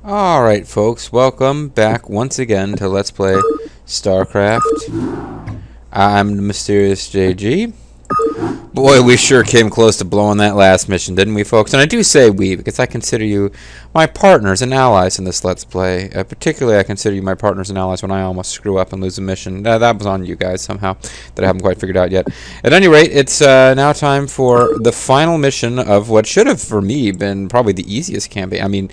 Alright folks, welcome back once again to Let's Play Starcraft. I'm the Mysterious JG. Boy, we sure came close to blowing that last mission, didn't we folks? And I do say we, because I consider you my partners and allies in this Let's Play. Particularly I consider you my partners and allies when I almost screw up and lose a mission. That was on you guys somehow, that I haven't quite figured out yet. At any rate, it's now time for the final mission of what should have, for me, been probably the easiest campaign. I mean,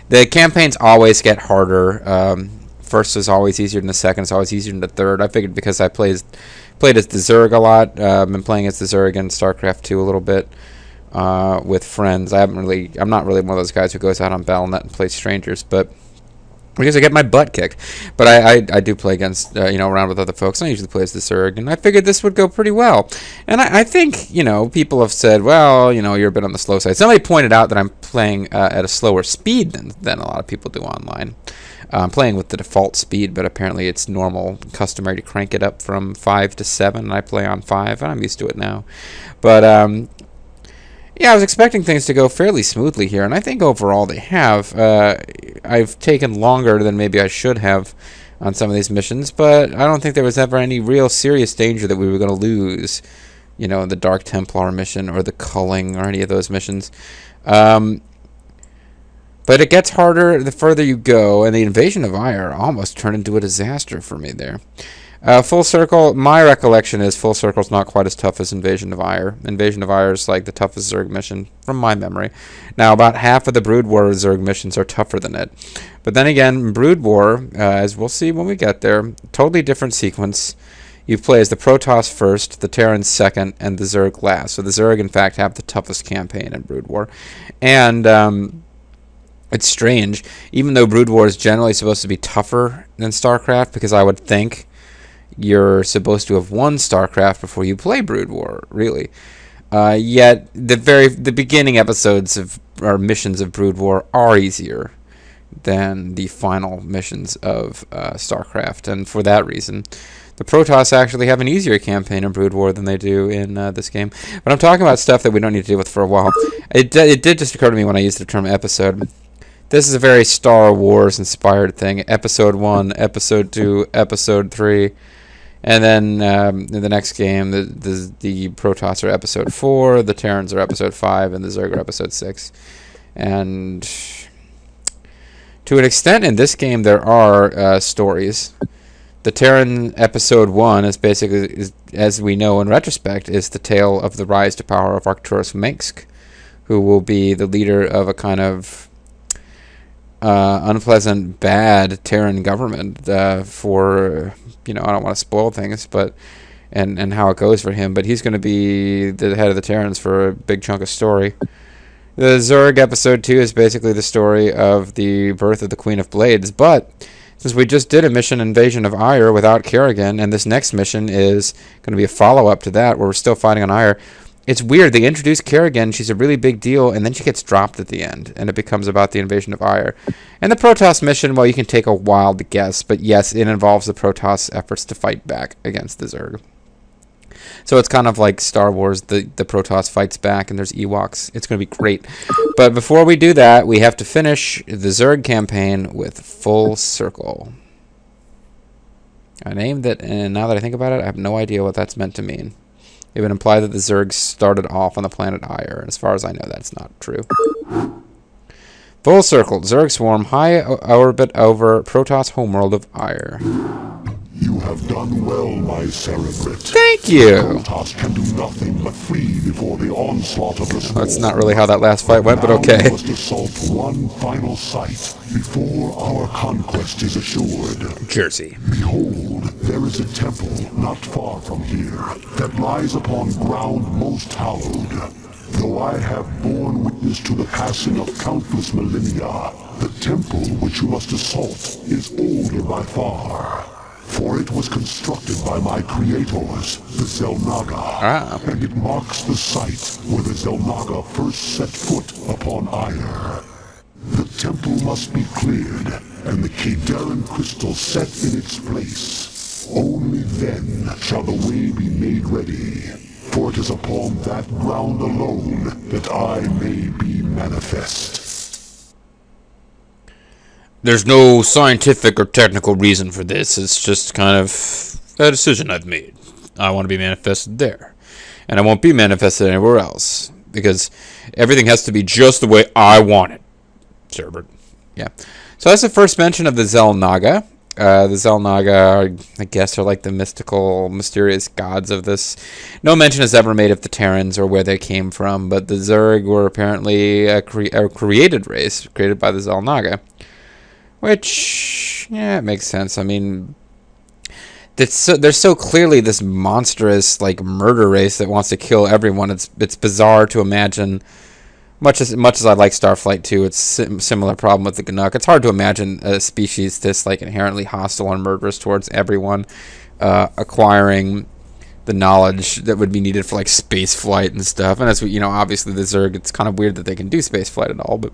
the campaigns always get harder. First is always easier than the second. It's always easier than the third. I figured because I played as the Zerg a lot. Been playing as the Zerg in StarCraft 2 a little bit with friends. I'm not really one of those guys who goes out on Battle.net and plays strangers, but because I get my butt kicked. But I do play against around with other folks. I usually play as the Zerg, and I figured this would go pretty well. And I think people have said, well, you're a bit on the slow side. Somebody pointed out that I'm playing at a slower speed than a lot of people do online. I'm playing with the default speed, but apparently it's normal, customary to crank it up from 5 to 7, and I play on 5, and I'm used to it now. But, yeah, I was expecting things to go fairly smoothly here, and I think overall they have. I've taken longer than maybe I should have on some of these missions, but I don't think there was ever any real serious danger that we were going to lose, the Dark Templar mission or the Culling or any of those missions. But it gets harder the further you go, and the invasion of Aiur almost turned into a disaster for me there. Full Circle, my recollection is Full Circle's not quite as tough as Invasion of Aiur. Invasion of Aiur is like the toughest Zerg mission, from my memory. Now, about half of the Brood War Zerg missions are tougher than it. But then again, Brood War, as we'll see when we get there, totally different sequence. You play as the Protoss first, the Terrans second, and the Zerg last. So the Zerg, in fact, have the toughest campaign in Brood War. And it's strange, even though Brood War is generally supposed to be tougher than StarCraft, because I would think you're supposed to have won StarCraft before you play Brood War, really. Yet the beginning episodes or missions of Brood War are easier than the final missions of StarCraft, and for that reason, the Protoss actually have an easier campaign in Brood War than they do in this game. But I'm talking about stuff that we don't need to deal with for a while. It did just occur to me when I used the term episode. This is a very Star Wars inspired thing. Episode 1, Episode 2, Episode 3. And then in the next game, the Protoss are Episode 4, the Terrans are Episode 5, and the Zerg are Episode 6. And to an extent in this game, there are stories. The Terran Episode 1 is basically, as we know in retrospect, is the tale of the rise to power of Arcturus Minsk, who will be the leader of a kind of unpleasant, bad Terran government for, I don't want to spoil things, but and how it goes for him, but he's going to be the head of the Terrans for a big chunk of story. The Zerg Episode 2 is basically the story of the birth of the Queen of Blades, but since we just did a mission Invasion of Aiur without Kerrigan, and this next mission is going to be a follow-up to that, where we're still fighting on Aiur, it's weird. They introduce Kerrigan. She's a really big deal, and then she gets dropped at the end, and it becomes about the invasion of Aiur. And the Protoss mission, well, you can take a while to guess, but yes, it involves the Protoss efforts to fight back against the Zerg. So it's kind of like Star Wars. The Protoss fights back, and there's Ewoks. It's going to be great. But before we do that, we have to finish the Zerg campaign with Full Circle. I named it, and now that I think about it, I have no idea what that's meant to mean. It would imply that the Zerg started off on the planet Aiur, and as far as I know, that's not true. Full Circle. Zerg swarm high orbit over Protoss homeworld of Aiur. You have done well, my Cerebrate. Thank you! Protoss can do nothing but flee before the onslaught of the swarm. That's not really how that last fight went, but okay. Now we must assault one final site before our conquest is assured. Jersey. Behold, there is a temple not far from here that lies upon ground most hallowed. Though I have borne witness to the passing of countless millennia, the temple which you must assault is older by far. For it was constructed by my creators, the Xel'Naga, and it marks the site where the Xel'Naga first set foot upon Aiur. The temple must be cleared, and the Kadaran crystal set in its place. Only then shall the way be made ready, for it is upon that ground alone that I may be manifest. there's no scientific or technical reason for this. It's just kind of a decision I've made. I want to be manifested there. And I won't be manifested anywhere else. Because everything has to be just the way I want it. Sherbert. Yeah. So that's the first mention of the Xel'Naga. The Xel'Naga, I guess, are like the mystical, mysterious gods of this. No mention is ever made of the Terrans or where they came from, but the Zerg were apparently a created race, created by the Xel'Naga. Which, yeah, it makes sense. I mean, there's so clearly this monstrous, like, murder race that wants to kill everyone. It's bizarre to imagine. Much as I like Starflight 2, it's similar problem with the Gannuk. It's hard to imagine a species this like inherently hostile and murderous towards everyone, acquiring the knowledge that would be needed for like space flight and stuff. And as we, obviously the Zerg, it's kind of weird that they can do space flight at all. But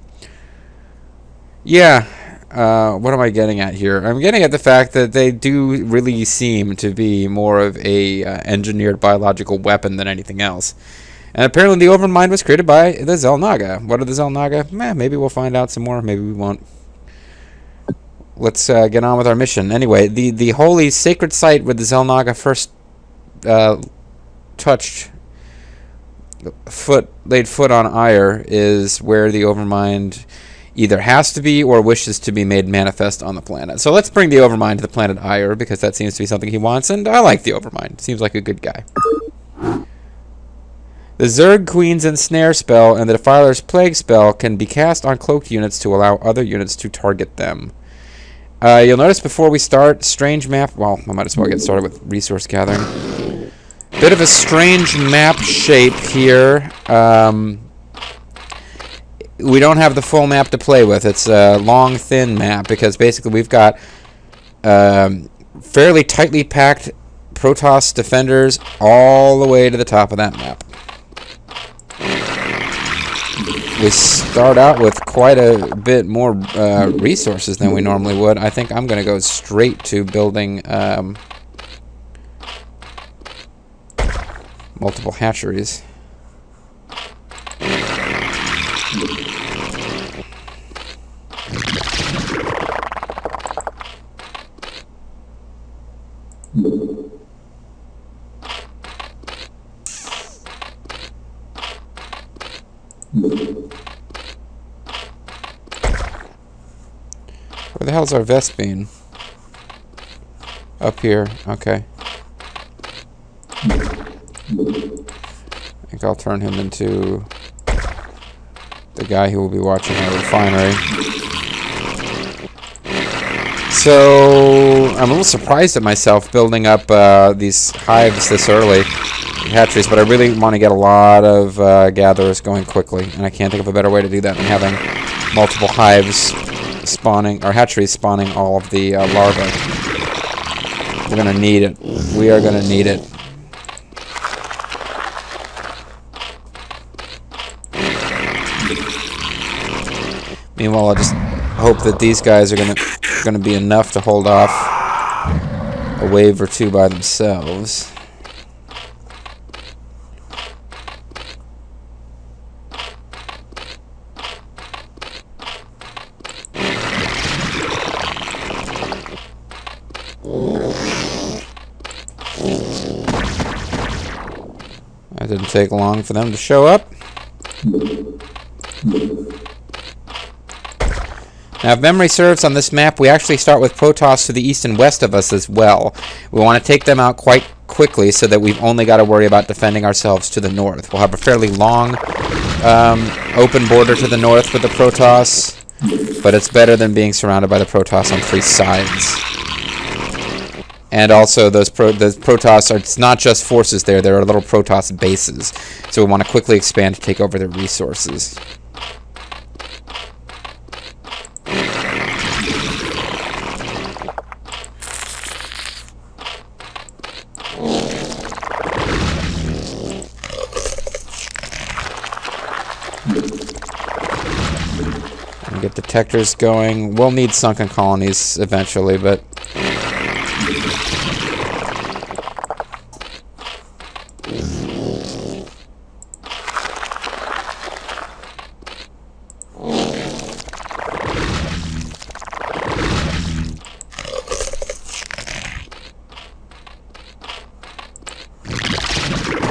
yeah, what am I getting at here? I'm getting at the fact that they do really seem to be more of a engineered biological weapon than anything else. And apparently the Overmind was created by the Xel'Naga. What are the Xel'Naga? Maybe we'll find out some more. Maybe we won't. Let's get on with our mission. Anyway, the holy sacred site where the Xel'Naga first laid foot on Aiur is where the Overmind either has to be or wishes to be made manifest on the planet. So let's bring the Overmind to the planet Aiur, because that seems to be something he wants, and I like the Overmind. Seems like a good guy. The Zerg Queen's Ensnare spell and the Defiler's Plague spell can be cast on cloaked units to allow other units to target them. You'll notice before we start, strange map. Well, I might as well get started with resource gathering. Bit of a strange map shape here. We don't have the full map to play with. It's a long, thin map because basically we've got fairly tightly packed Protoss defenders all the way to the top of that map. We start out with quite a bit more resources than we normally would. I think I'm going to go straight to building multiple hatcheries. Where the hell's our Vespene? Up here. Okay. I think I'll turn him into the guy who will be watching our refinery. So I'm a little surprised at myself building up these hives this early, hatcheries, but I really want to get a lot of gatherers going quickly, and I can't think of a better way to do that than having multiple hives spawning, or hatcheries spawning all of the larvae. We're going to need it. We are going to need it. Meanwhile, I'll just hope that these guys are going to be enough to hold off a wave or two by themselves. It didn't take long for them to show up. Now, if memory serves on this map, we actually start with Protoss to the east and west of us as well. We want to take them out quite quickly so that we've only got to worry about defending ourselves to the north. We'll have a fairly long open border to the north with the Protoss, but it's better than being surrounded by the Protoss on three sides. And also, those Protoss it's not just forces there, there are little Protoss bases. So we want to quickly expand to take over their resources. And get detectors going. We'll need sunken colonies eventually, but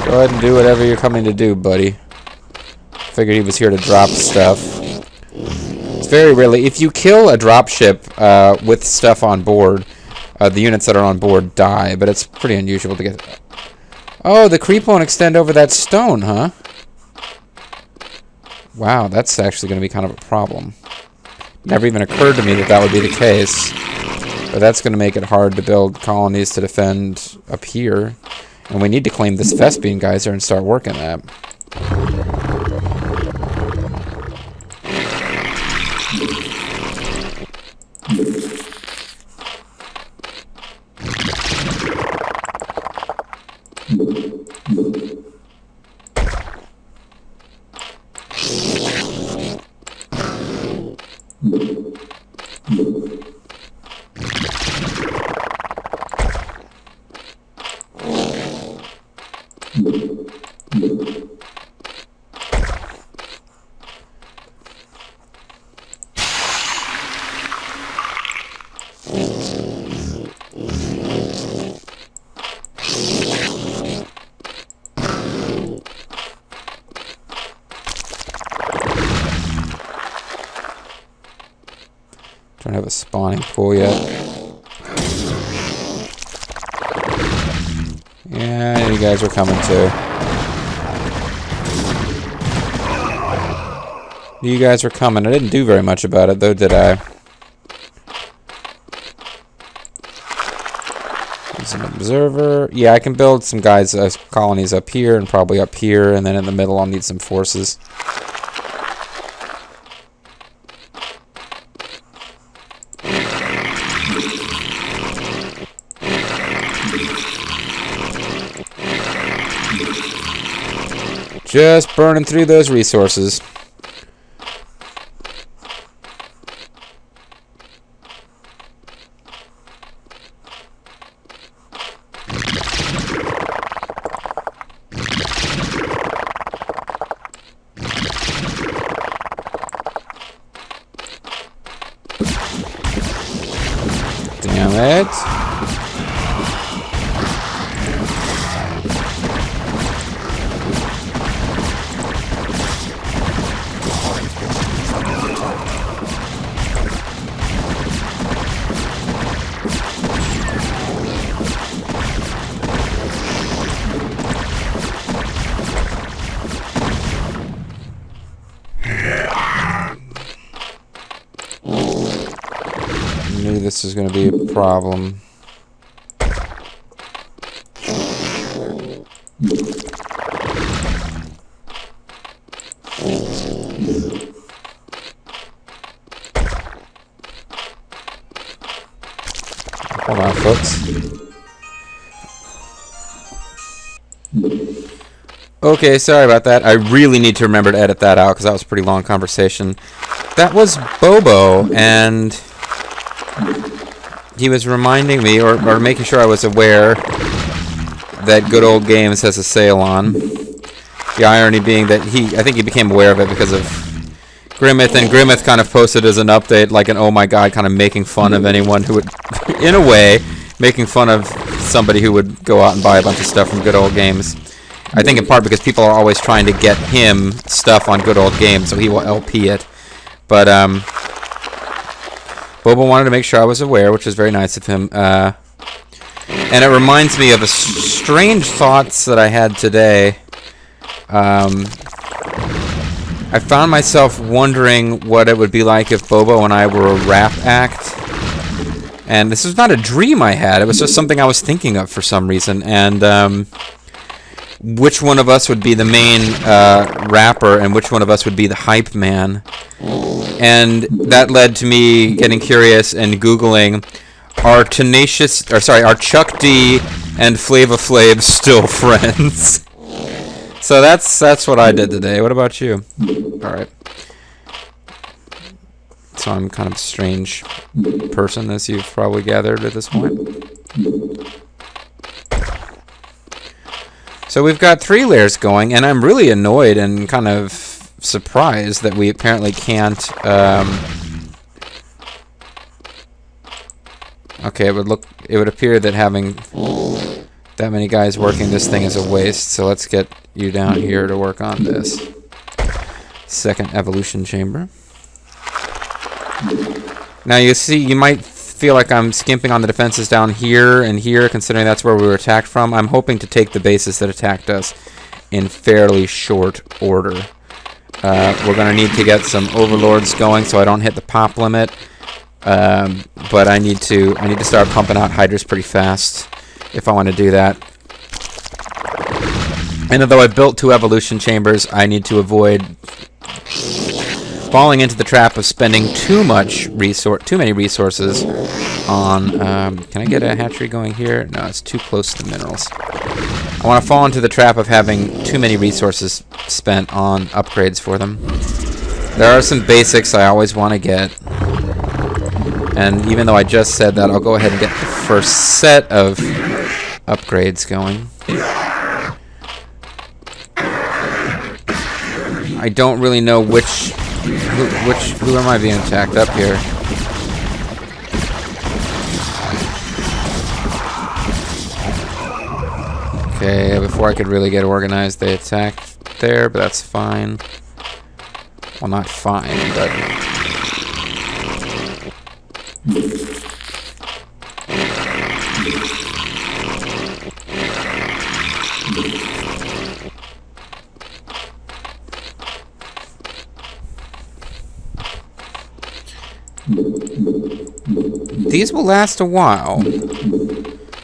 Go ahead and do whatever you're coming to do, buddy. Figured he was here to drop stuff. It's very rarely... If you kill a dropship with stuff on board, the units that are on board die, but it's pretty unusual to get... Oh, the creep won't extend over that stone, huh? Wow, that's actually going to be kind of a problem. Never even occurred to me that that would be the case. But that's going to make it hard to build colonies to defend up here. And we need to claim this Vespian geyser and start working that. Don't have a spawning pool yet. Yeah, you guys are coming too. You guys are coming. I didn't do very much about it though, did I? There's an observer. Yeah, I can build some guys, colonies up here and probably up here, and then in the middle I'll need some forces. Just burning through those resources. Damn it. This is going to be a problem. Hold on, folks. Okay, sorry about that. I really need to remember to edit that out because that was a pretty long conversation. That was Bobo, and he was reminding me, or making sure I was aware that Good Old Games has a sale on. The irony being that I think he became aware of it because of Grimmeth, and Grimmeth kind of posted as an update, like an oh my god, kind of making fun of anyone who would, in a way, making fun of somebody who would go out and buy a bunch of stuff from Good Old Games. I think in part because people are always trying to get him stuff on Good Old Games, so he will LP it. But, Bobo wanted to make sure I was aware, which is very nice of him. And it reminds me of a strange thoughts that I had today. I found myself wondering what it would be like if Bobo and I were a rap act. And this was not a dream I had. It was just something I was thinking of for some reason. And which one of us would be the main rapper and which one of us would be the hype man. And that led to me getting curious and Googling, are Chuck D and Flava Flav still friends? So that's what I did today. What about you? Alright. So I'm kind of a strange person, as you've probably gathered at this point. So we've got 3 layers going, and I'm really annoyed and kind of surprised that we apparently can't. Okay, it would appear that having That many guys working this thing is a waste, so let's get you down here to work on this. Second evolution chamber. Now you see, you might feel like I'm skimping on the defenses down here and here, considering that's where we were attacked from. I'm hoping to take the bases that attacked us in fairly short order. We're going to need to get some overlords going so I don't hit the pop limit. But I need to start pumping out hydras pretty fast if I want to do that. And although I've built 2 evolution chambers, I need to avoid falling into the trap of spending too many resources on. Can I get a hatchery going here? No, it's too close to the minerals. I want to fall into the trap of having too many resources spent on upgrades for them. There are some basics I always want to get. And even though I just said that, I'll go ahead and get the first set of upgrades going. I don't really know who am I being attacked up here? Okay, before I could really get organized, they attacked there, but that's fine. Well, not fine, but... These will last a while.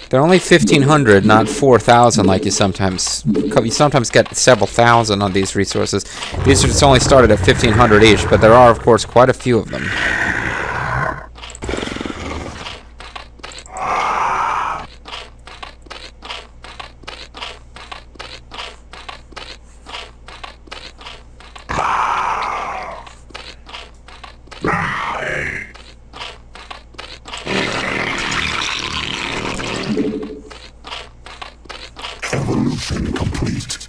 They're only 1,500, not 4,000 like you sometimes get several thousand on these resources. These are just only started at 1,500 each, but there are, of course, quite a few of them. Evolution complete.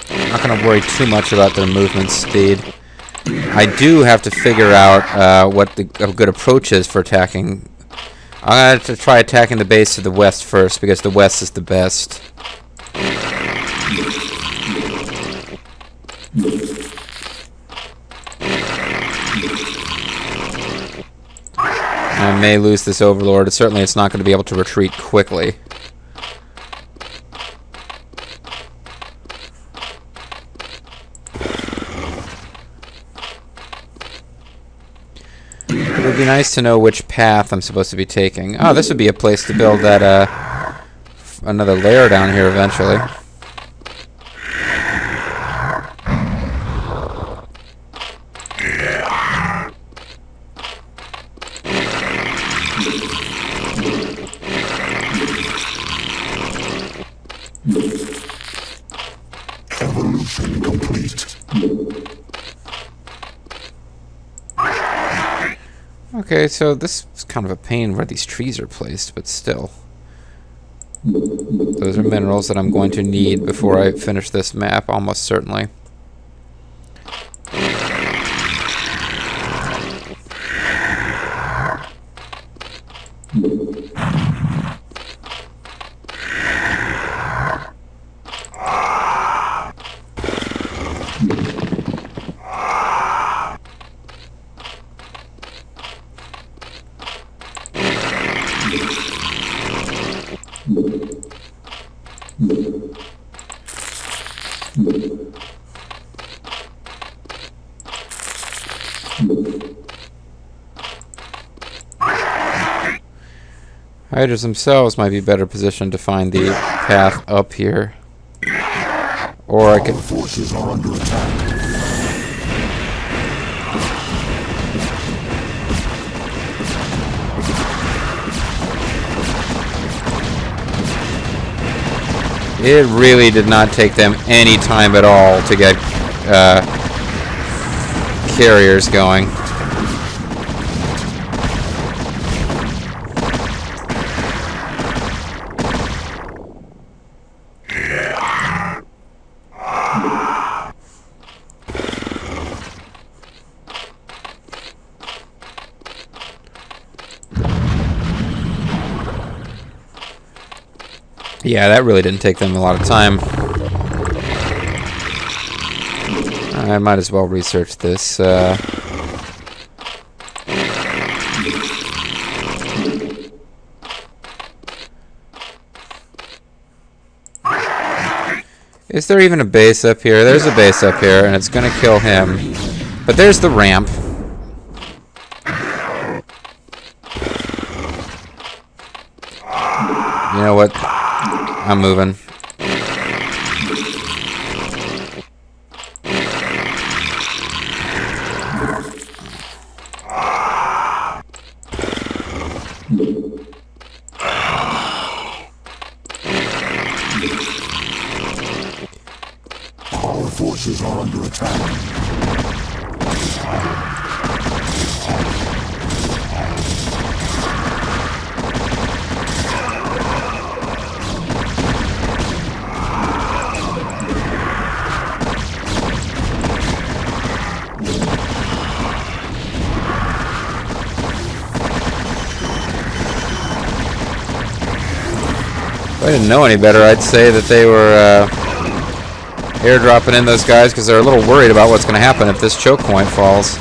I'm not going to worry too much about their movement speed. I do have to figure out what a good approach is for attacking. I'm going to have to try attacking the base to the west first, because the west is the best. I may lose this overlord. Certainly it's not going to be able to retreat quickly. It would be nice to know which path I'm supposed to be taking. Oh, this would be a place to build that another lair down here eventually. Evolution complete. Okay, so this is kind of a pain where these trees are placed, but still. Those are minerals that I'm going to need before I finish this map, almost certainly. Hydras themselves might be better positioned to find the path up here. Or I could... Our forces are under attack. It really did not take them any time at all to get carriers going. Yeah, that really didn't take them a lot of time. I might as well research this. Is there even a base up here? There's a base up here, and it's going to kill him. But there's the ramp. You know what? I'm moving. Our forces are under attack. If I didn't know any better, I'd say that they were airdropping in those guys because they're a little worried about what's going to happen if this choke point falls.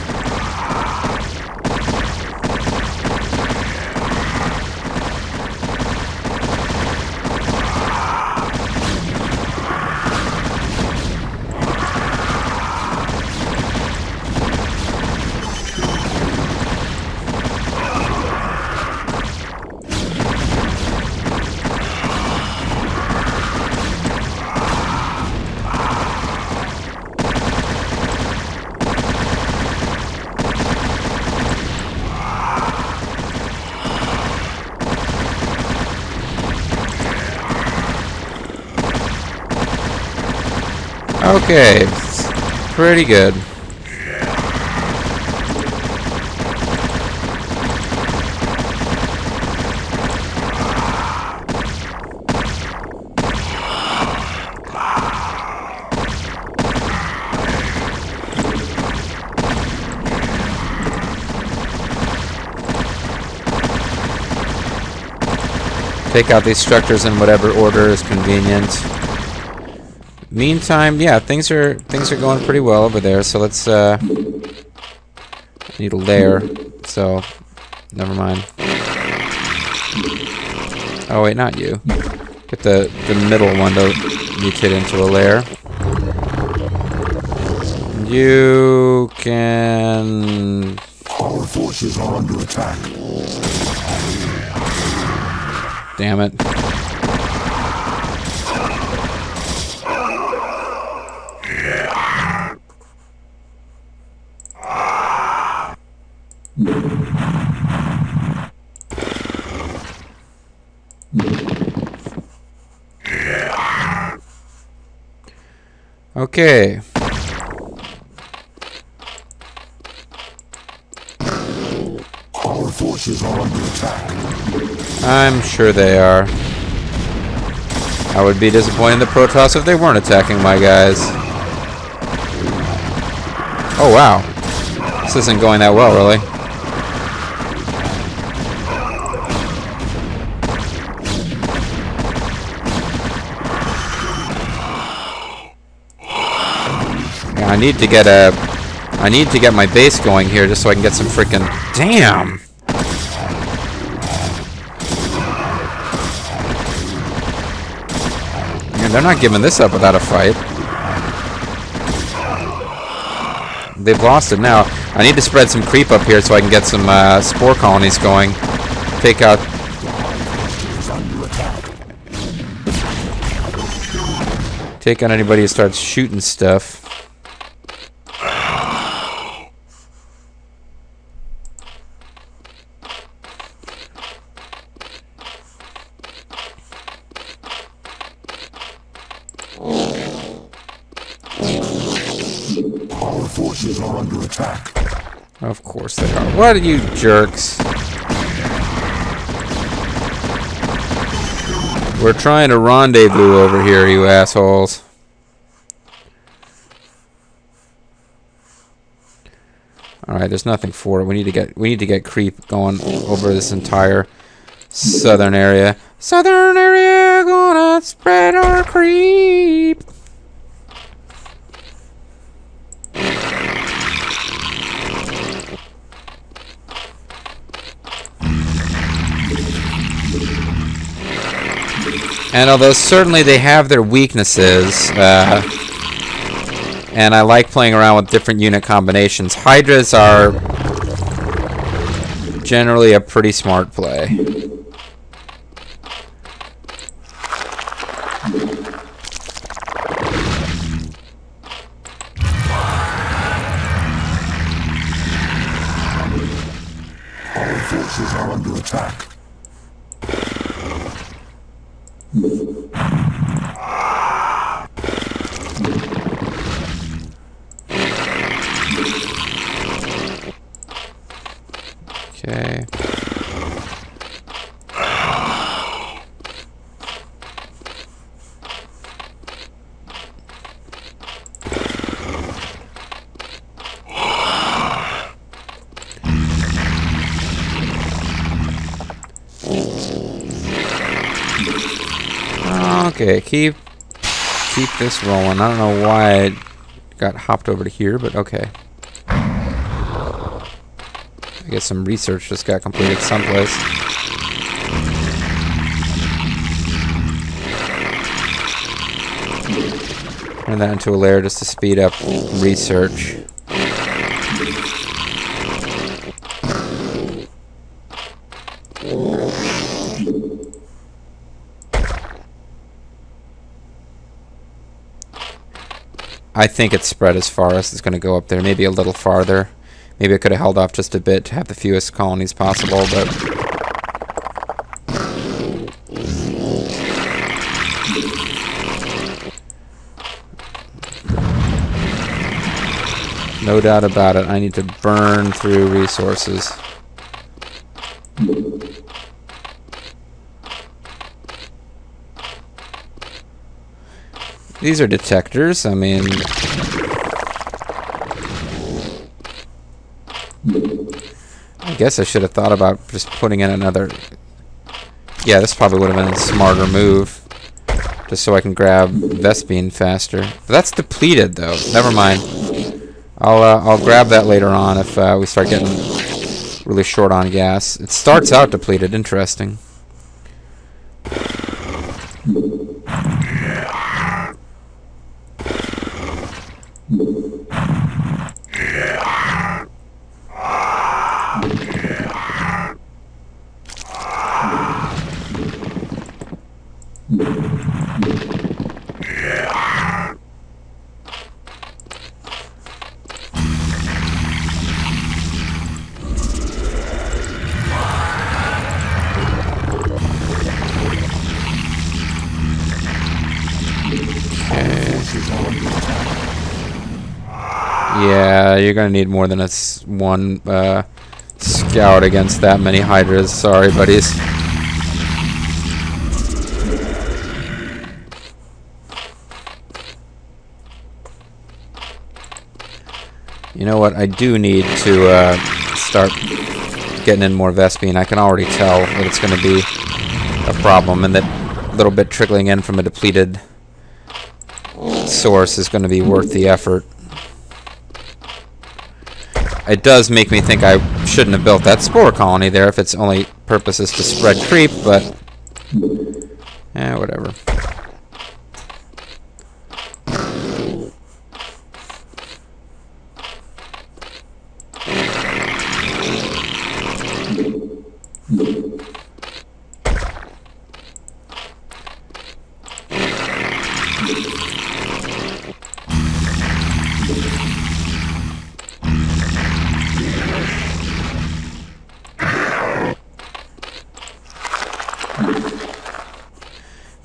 Okay, it's pretty good. Take out these structures in whatever order is convenient. Meantime, yeah, things are going pretty well over there. So let's need a lair. So never mind. Oh wait, not you. Get the middle one to mutate into a lair. You can. Our forces are under attack. Damn it. Okay. Our forces are under attack. I'm sure they are. I would be disappointed in the Protoss if they weren't attacking my guys. Oh wow. This isn't going that well, really. Yeah, I need to get my base going here just so I can get some freaking. Damn. Man, they're not giving this up without a fight. They've lost it now. I need to spread some creep up here so I can get some spore colonies going. Take out. Take out anybody who starts shooting stuff. Our forces are under attack. Of course they are. What are you jerks? We're trying to rendezvous over here, you assholes. Alright, there's nothing for it. We need to get creep going over this entire southern area. Southern area gonna spread our creep. And although certainly they have their weaknesses, and I like playing around with different unit combinations, Hydras are generally a pretty smart play. Our forces are under attack. Okay. Okay, keep this rolling. I don't know why I got hopped over to here, but okay. I guess some research just got completed someplace. Turn that into a layer just to speed up research. I think it's spread as far as it's going to go up there, maybe a little farther. Maybe I could have held off just a bit to have the fewest colonies possible, but... no doubt about it, I need to burn through resources. These are detectors, I mean... I guess I should have thought about just putting in another... yeah, this probably would have been a smarter move. Just so I can grab Vespene faster. But that's depleted, though. Never mind. I'll grab that later on if we start getting really short on gas. It starts out depleted. Interesting. Yeah, you're gonna need more than one scout against that many Hydras. Sorry, buddies. You know what? I do need to start getting in more Vespene. I can already tell that it's going to be a problem, and that little bit trickling in from a depleted source is going to be worth the effort. It does make me think I shouldn't have built that spore colony there if its only purpose is to spread creep, but... whatever.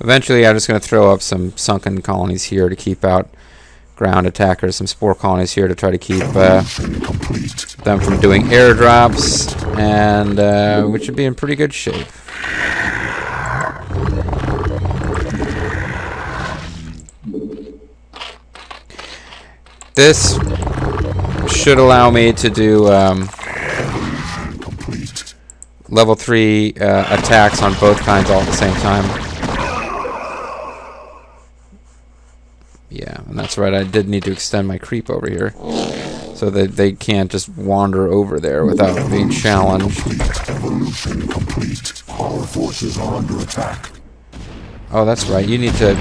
Eventually, I'm just going to throw up some sunken colonies here to keep out ground attackers, some spore colonies here to try to keep them from doing airdrops, and we should be in pretty good shape. This should allow me to do level 3 attacks on both kinds all at the same time. Yeah, and that's right, I did need to extend my creep over here, so that they can't just wander over there without being challenged. Evolution complete. Our forces are under attack. Oh, that's right, you need to...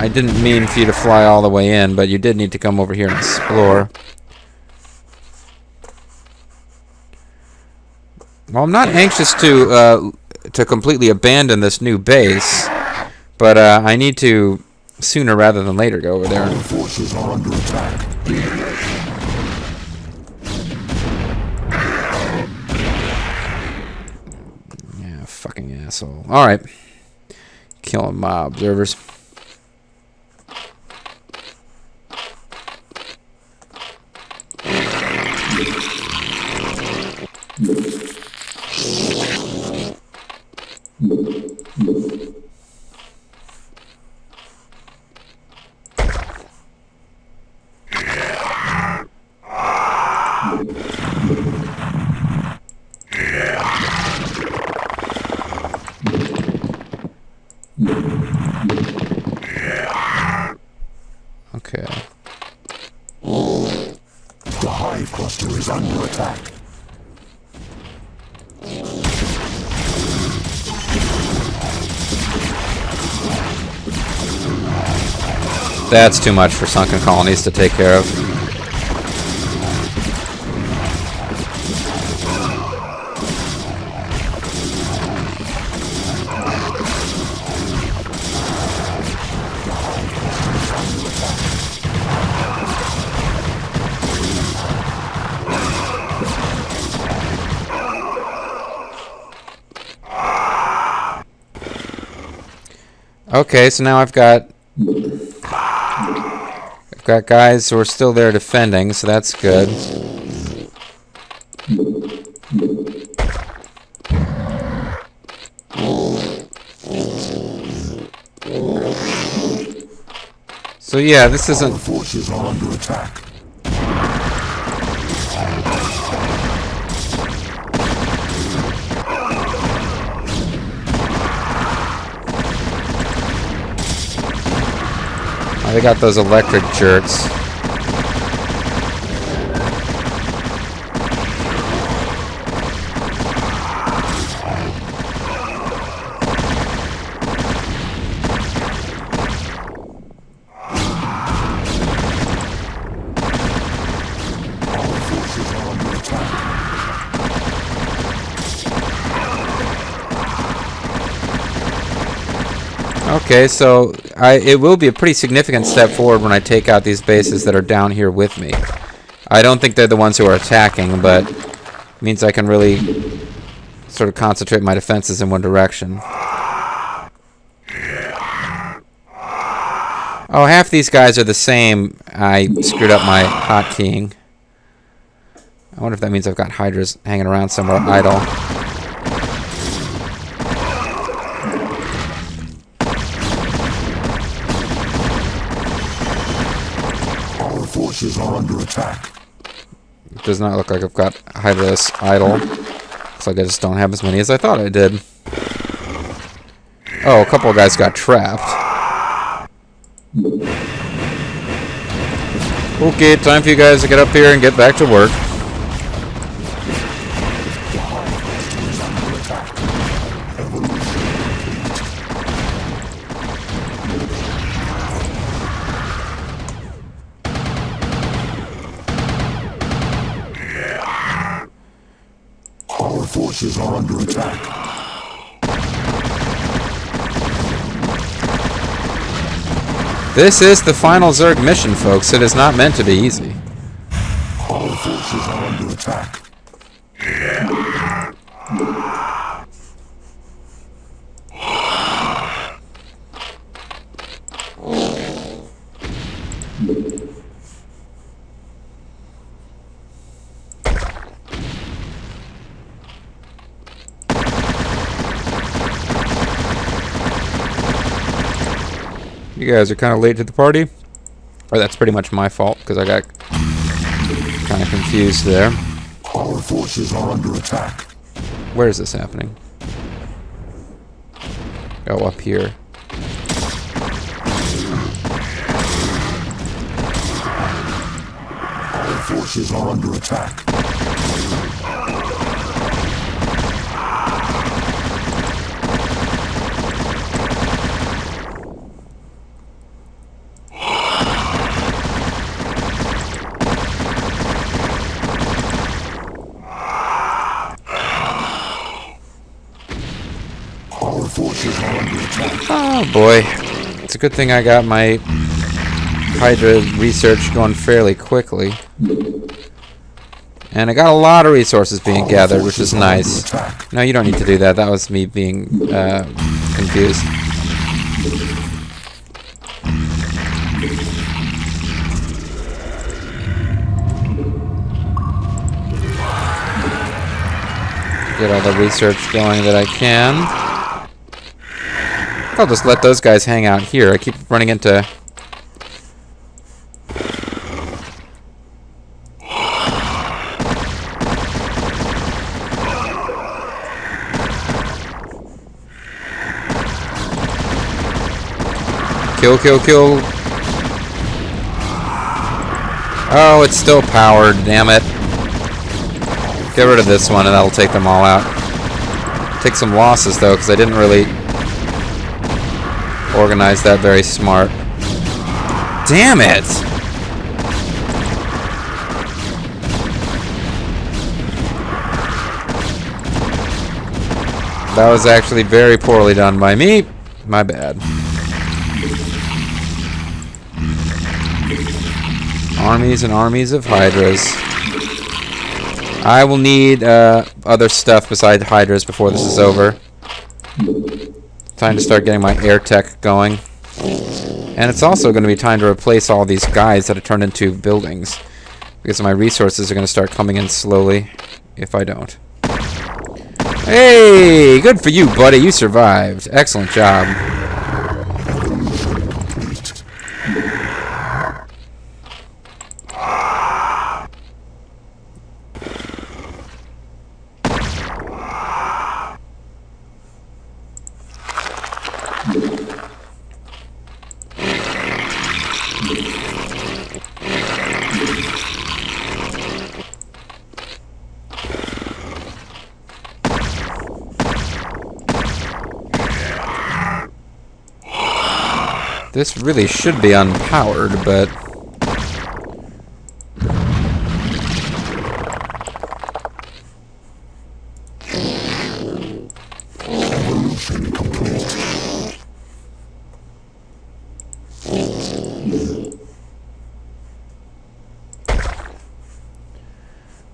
I didn't mean for you to fly all the way in, but you did need to come over here and explore. Well, I'm not anxious to completely abandon this new base, but I need to sooner rather than later go over there. Our forces are under attack. Yeah, fucking asshole. All right, killing my observers. Okay. The hive cluster is under attack. That's too much for sunken colonies to take care of. Okay, so now I've got guys who are still there defending, so that's good. So yeah, this isn't... Our forces are under attack. Oh, they got those electric jerks. Okay, so it will be a pretty significant step forward when I take out these bases that are down here with me. I don't think they're the ones who are attacking, but it means I can really sort of concentrate my defenses in one direction. Oh, half these guys are the same. I screwed up my hotkeying. I wonder if that means I've got Hydras hanging around somewhere idle. Forces are under attack. It does not look like I've got Hydras idle. Looks like I just don't have as many as I thought I did. Oh, a couple of guys got trapped. Okay, time for you guys to get up here and get back to work. Forces are under attack. This is the final Zerg mission, folks. It is not meant to be easy. Our forces are under attack. You guys are kind of late to the party. Or that's pretty much my fault, because I got kind of confused there. Our forces are under attack. Where is this happening? Oh, up here. Our forces are under attack. Oh boy. It's a good thing I got my Hydra research going fairly quickly. And I got a lot of resources being gathered, which is nice. No, you don't need to do that. That was me being confused. Get all the research going that I can. I'll just let those guys hang out here. I keep running into... Kill, kill, kill. Oh, it's still powered, damn it. Get rid of this one and that'll take them all out. Take some losses though, because I didn't really organize that very smart. Damn it! That was actually very poorly done by me. My bad. Armies and armies of Hydras. I will need other stuff besides Hydras before this is over. Time to start getting my air tech going. And it's also going to be time to replace all these guys that have turned into buildings. Because my resources are going to start coming in slowly if I don't. Hey! Good for you, buddy. You survived. Excellent job. This really should be unpowered, but...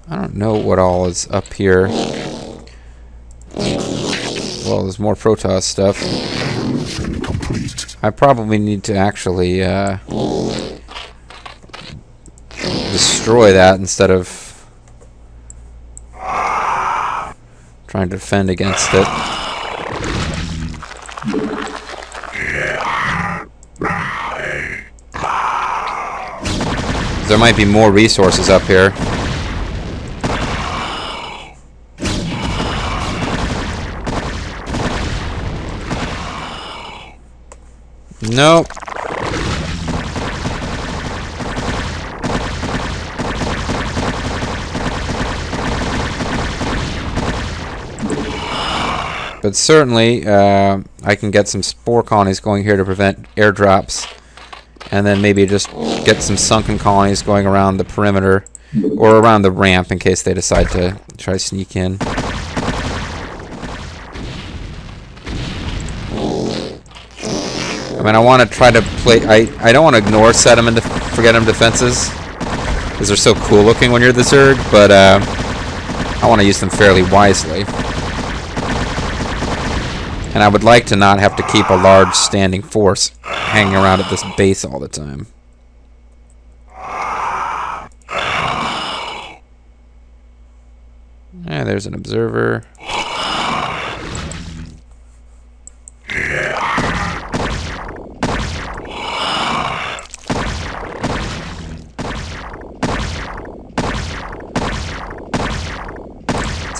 I don't know what all is up here. Well, there's more Protoss stuff. I probably need to actually destroy that instead of trying to defend against it. There might be more resources up here. Nope. But certainly, I can get some spore colonies going here to prevent airdrops. And then maybe just get some sunken colonies going around the perimeter. Or around the ramp in case they decide to try to sneak in. I mean, I want to try to play... I don't want to ignore set them and forget them defenses. Because they're so cool looking when you're the Zerg. But I want to use them fairly wisely. And I would like to not have to keep a large standing force hanging around at this base all the time. Yeah, there's an observer.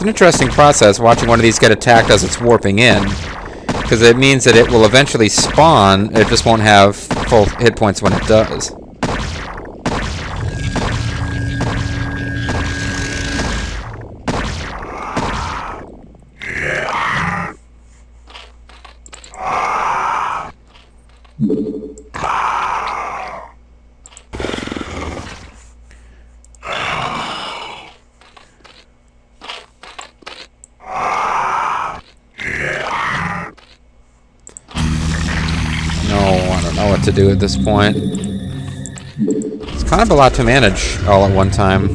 an interesting process watching one of these get attacked as it's warping in, because it means that it will eventually spawn. It just won't have full hit points when it does. To do at this point. It's kind of a lot to manage all at one time.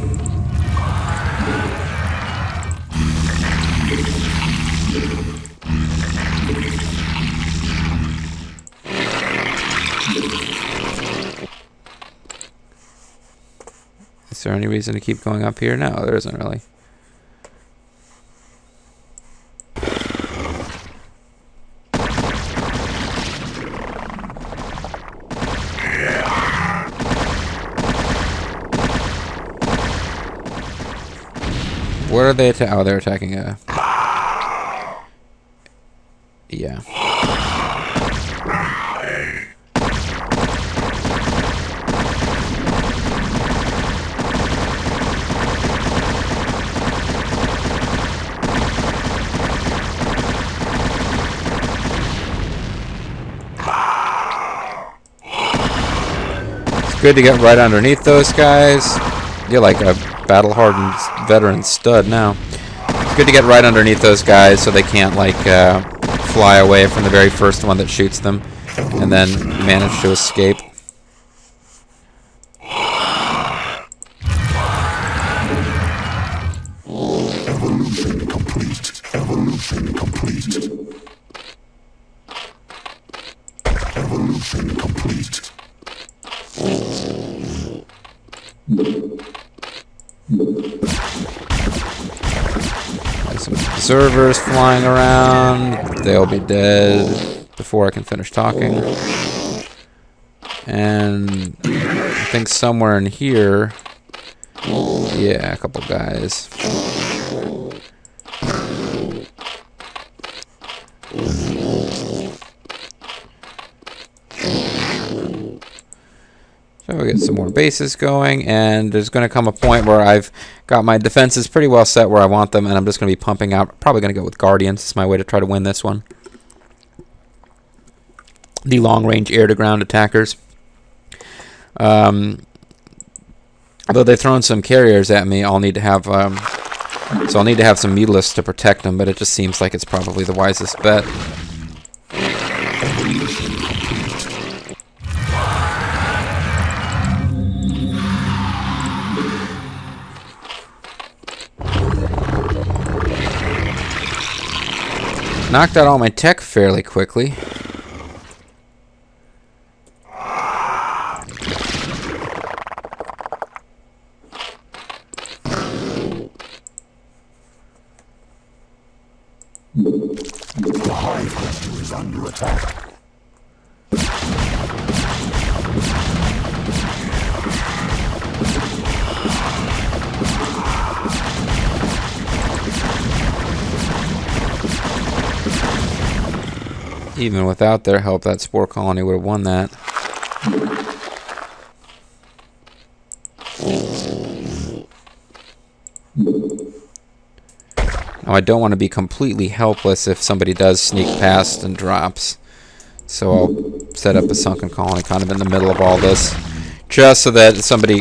Is there any reason to keep going up here? No, there isn't really. What are they oh, they're attacking a... Yeah. It's good to get right underneath those guys. You're like a battle-hardened veteran stud now. It's good to get right underneath those guys so they can't, like, fly away from the very first one that shoots them and then manage to escape. Evolution complete. Evolution complete. Evolution complete. There's some observers flying around. They'll be dead before I can finish talking. And I think somewhere in here, yeah, a couple guys. So we'll get some more bases going, and there's going to come a point where I've got my defenses pretty well set where I want them, and I'm just going to be pumping out. Probably going to go with Guardians. It's my way to try to win this one. The long-range air-to-ground attackers. Although they've thrown some carriers at me, I'll need to have so I'll need to have some mutalisks to protect them, but it just seems like it's probably the wisest bet. Knocked out all my tech fairly quickly. The hive cluster is under attack. Even without their help, that spore colony would have won that. Now, I don't want to be completely helpless if somebody does sneak past and drops. So I'll set up a sunken colony kind of in the middle of all this, just so that somebody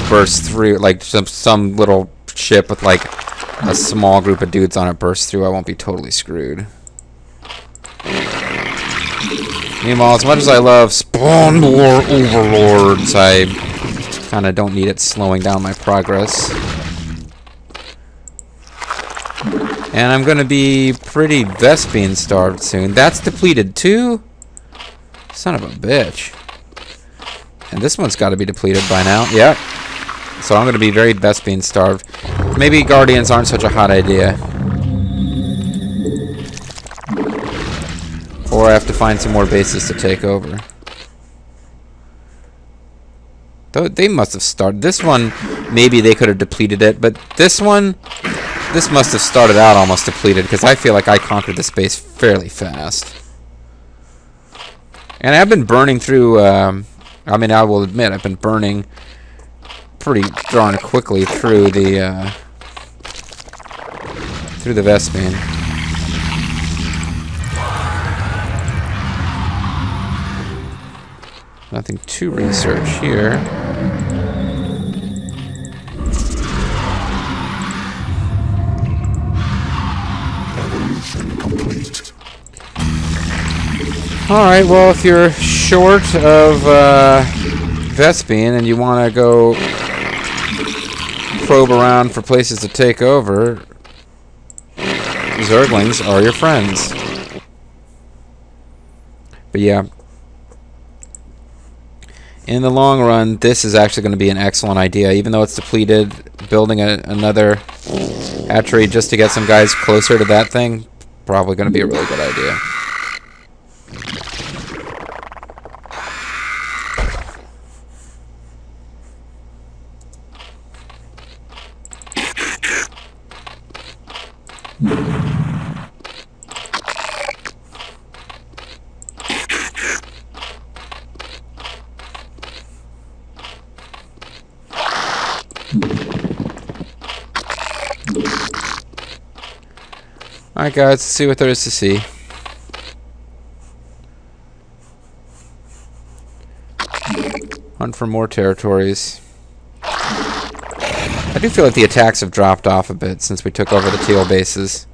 bursts through, like some little ship with like a small group of dudes on it bursts through, I won't be totally screwed. Meanwhile, as much as I love Spawn More Overlords, I kind of don't need it slowing down my progress. And I'm going to be pretty Vespian starved soon. That's depleted too? Son of a bitch. And this one's got to be depleted by now. Yep. So I'm going to be very Vespian starved. Maybe Guardians aren't such a hot idea. Or I have to find some more bases to take over. Though they must have started. This one, maybe they could have depleted it, but this one, This must have started out almost depleted, because I feel like I conquered this base fairly fast. And I've been burning through, I mean, I will admit, I've been burning pretty darn quickly through the Vespene. Nothing to research here. Alright, well, if you're short of Vespene and you want to go probe around for places to take over, Zerglings are your friends. But yeah, in the long run, this is actually going to be an excellent idea. Even though it's depleted, building another hatchery just to get some guys closer to that thing, probably going to be a really good idea. Alright guys, let's see what there is to see. Hunt for more territories. I do feel like the attacks have dropped off a bit since we took over the teal bases.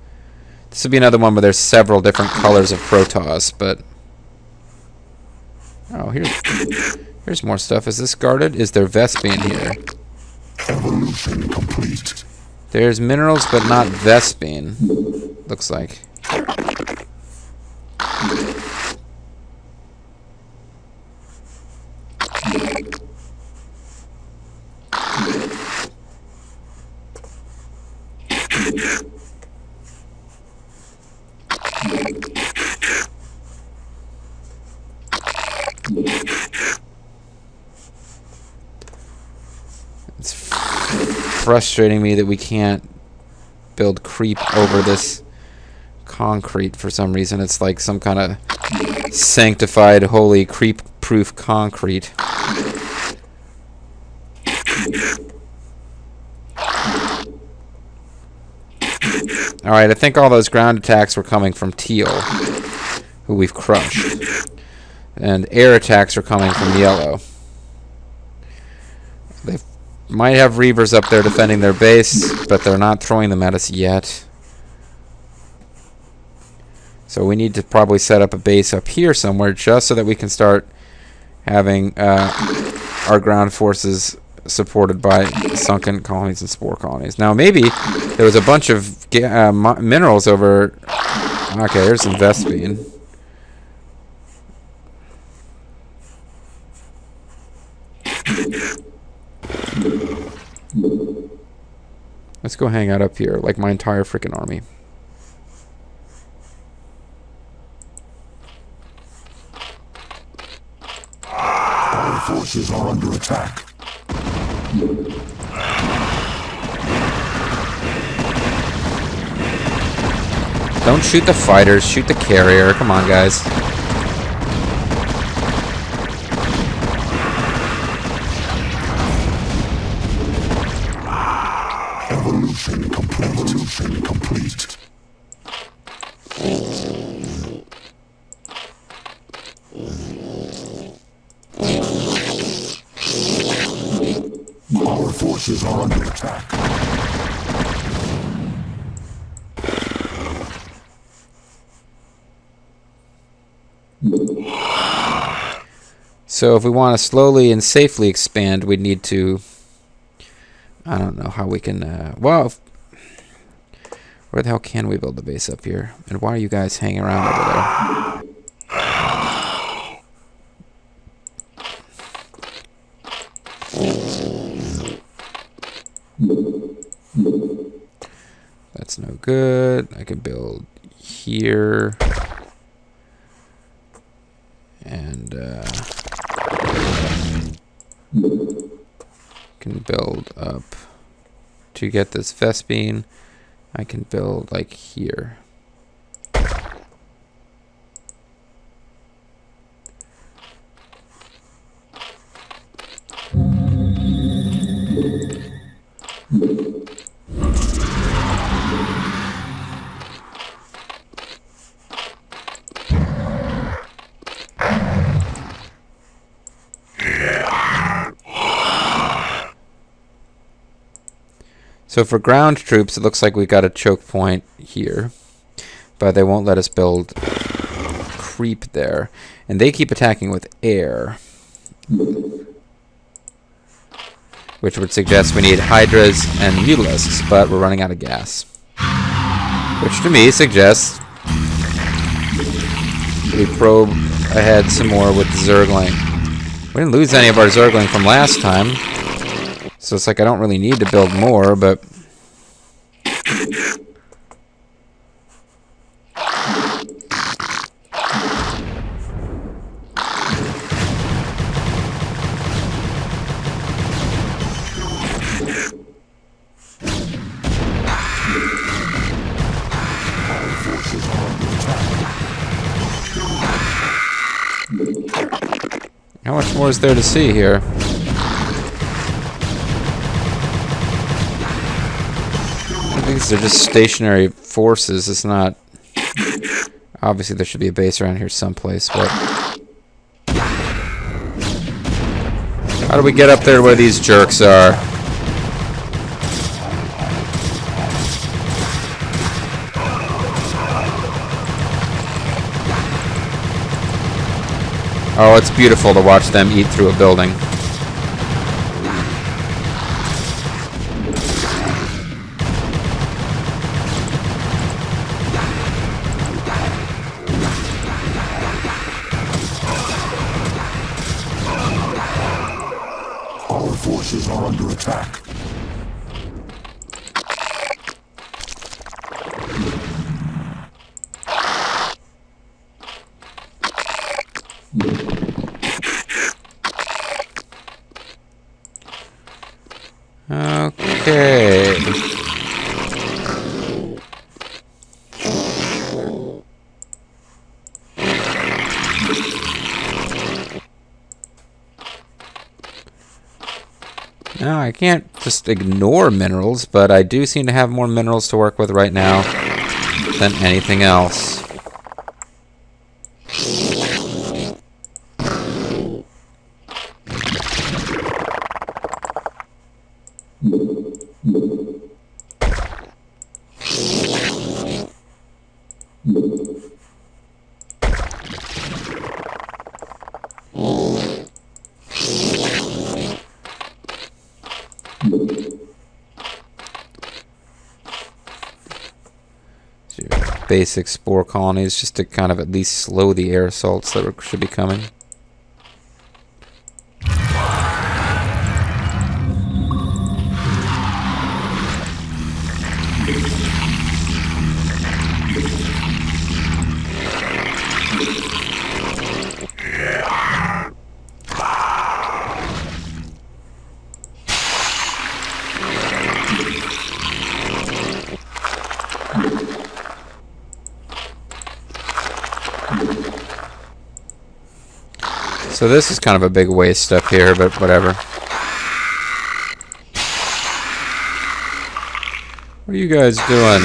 This would be another one where there's several different colors of Protoss, but... Oh, here's more stuff. Is this guarded? Is there Vespene here? Evolution complete. There's minerals, but not Vespene. Looks like. It's frustrating me that we can't build creep over this concrete for some reason. It's like some kind of sanctified, holy, creep-proof concrete. Alright, I think all those ground attacks were coming from teal, who we've crushed. And air attacks are coming from yellow. They might have Reavers up there defending their base, but they're not throwing them at us yet. So we need to probably set up a base up here somewhere just so that we can start having our ground forces supported by sunken colonies and spore colonies. Now maybe there was a bunch of minerals over... Okay, here's some Vespene. Let's go hang out up here, like my entire freaking army. Our forces are under attack. Don't shoot the fighters, shoot the carrier. Come on, guys. Evolution complete. Evolution complete. Our forces are under attack. So if we want to slowly and safely expand, we need to... I don't know how we can... well, where the hell can we build the base up here? And why are you guys hanging around over there? That's no good. I can build here. And can build up to get this Vespene. I can build like here. So for ground troops, it looks like we got a choke point here, but they won't let us build creep there. And they keep attacking with air, which would suggest we need hydras and mutalisks, but we're running out of gas. Which to me suggests we probe ahead some more with the Zergling. We didn't lose any of our Zergling from last time, so it's like I don't really need to build more, but... How much more is there to see here? I think these are just stationary forces. It's not... Obviously there should be a base around here someplace, but... How do we get up there where these jerks are? Oh, it's beautiful to watch them eat through a building. Our forces are under attack. Okay. Now, I can't just ignore minerals, but I do seem to have more minerals to work with right now than anything else. Basic spore colonies just to kind of at least slow the air assaults that should be coming. So this is kind of a big waste up here, but whatever. What are you guys doing?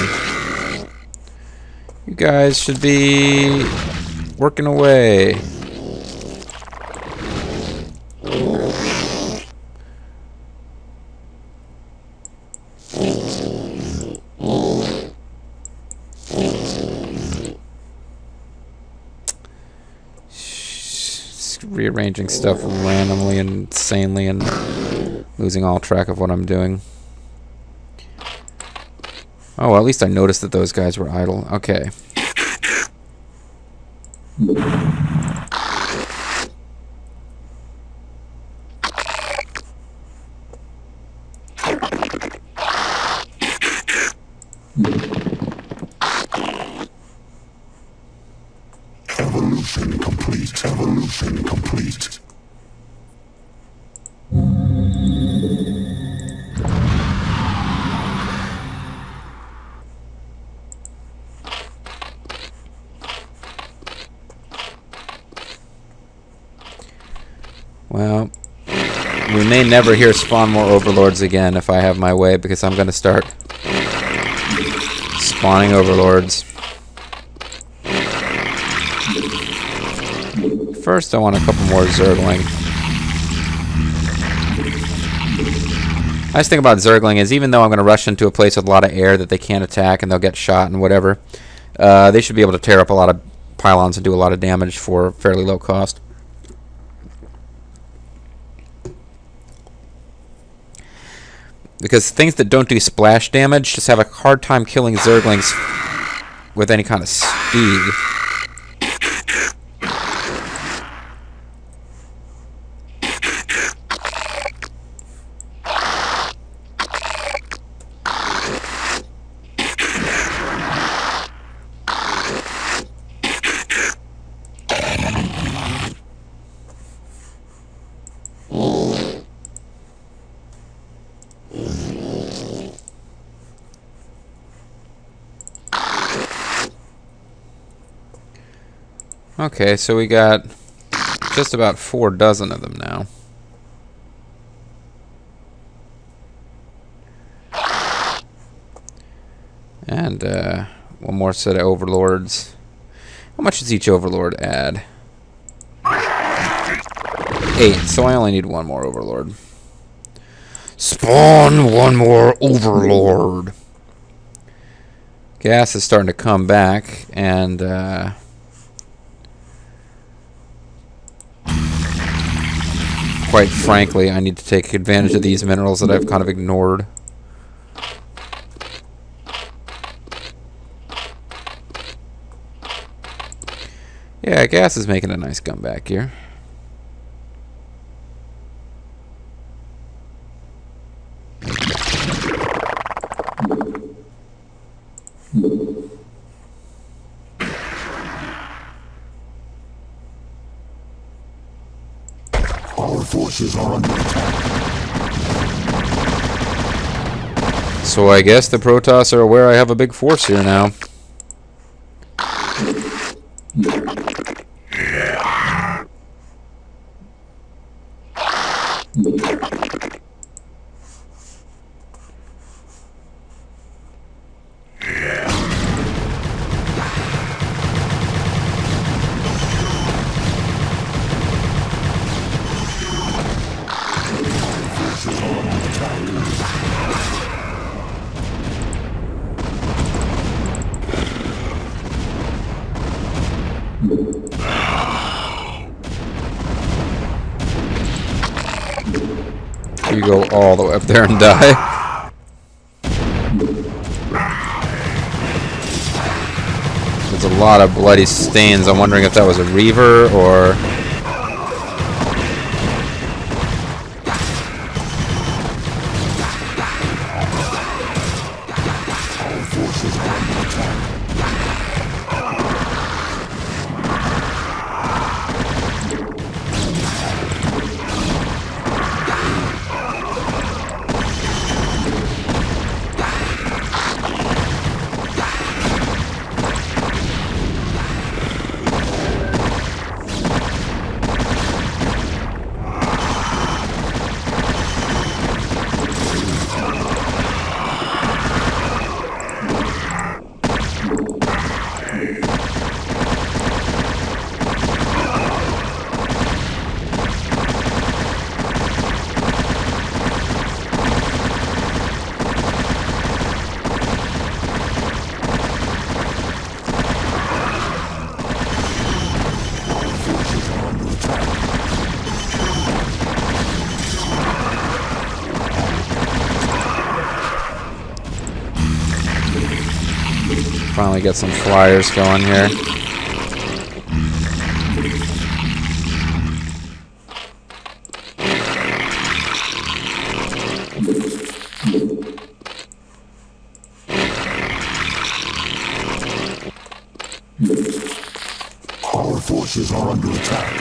You guys should be working away. Rearranging stuff randomly and insanely and losing all track of what I'm doing. Oh, well, at least I noticed that those guys were idle. Okay. Evolution complete. Evolution complete. Well, we may never hear spawn more overlords again if I have my way, because I'm going to start spawning overlords. First, I want a couple more Zergling. Nice thing about Zergling is even though I'm going to rush into a place with a lot of air that they can't attack and they'll get shot and whatever, they should be able to tear up a lot of pylons and do a lot of damage for fairly low cost. Because things that don't do splash damage just have a hard time killing Zerglings with any kind of speed. Okay, so we got just about 4 dozen of them now. And one more set of overlords. How much does each overlord add? 8, so I only need 1 more overlord. Spawn 1 more overlord! Gas is starting to come back, and quite frankly, I need to take advantage of these minerals that I've kind of ignored. Yeah, gas is making a nice comeback here. Our forces are under attack. So I guess the Protoss are aware I have a big force here now. You go all the way up there and die. There's a lot of bloody stains. I'm wondering if that was a Reaver or... Finally get some flyers going here. Our forces are under attack.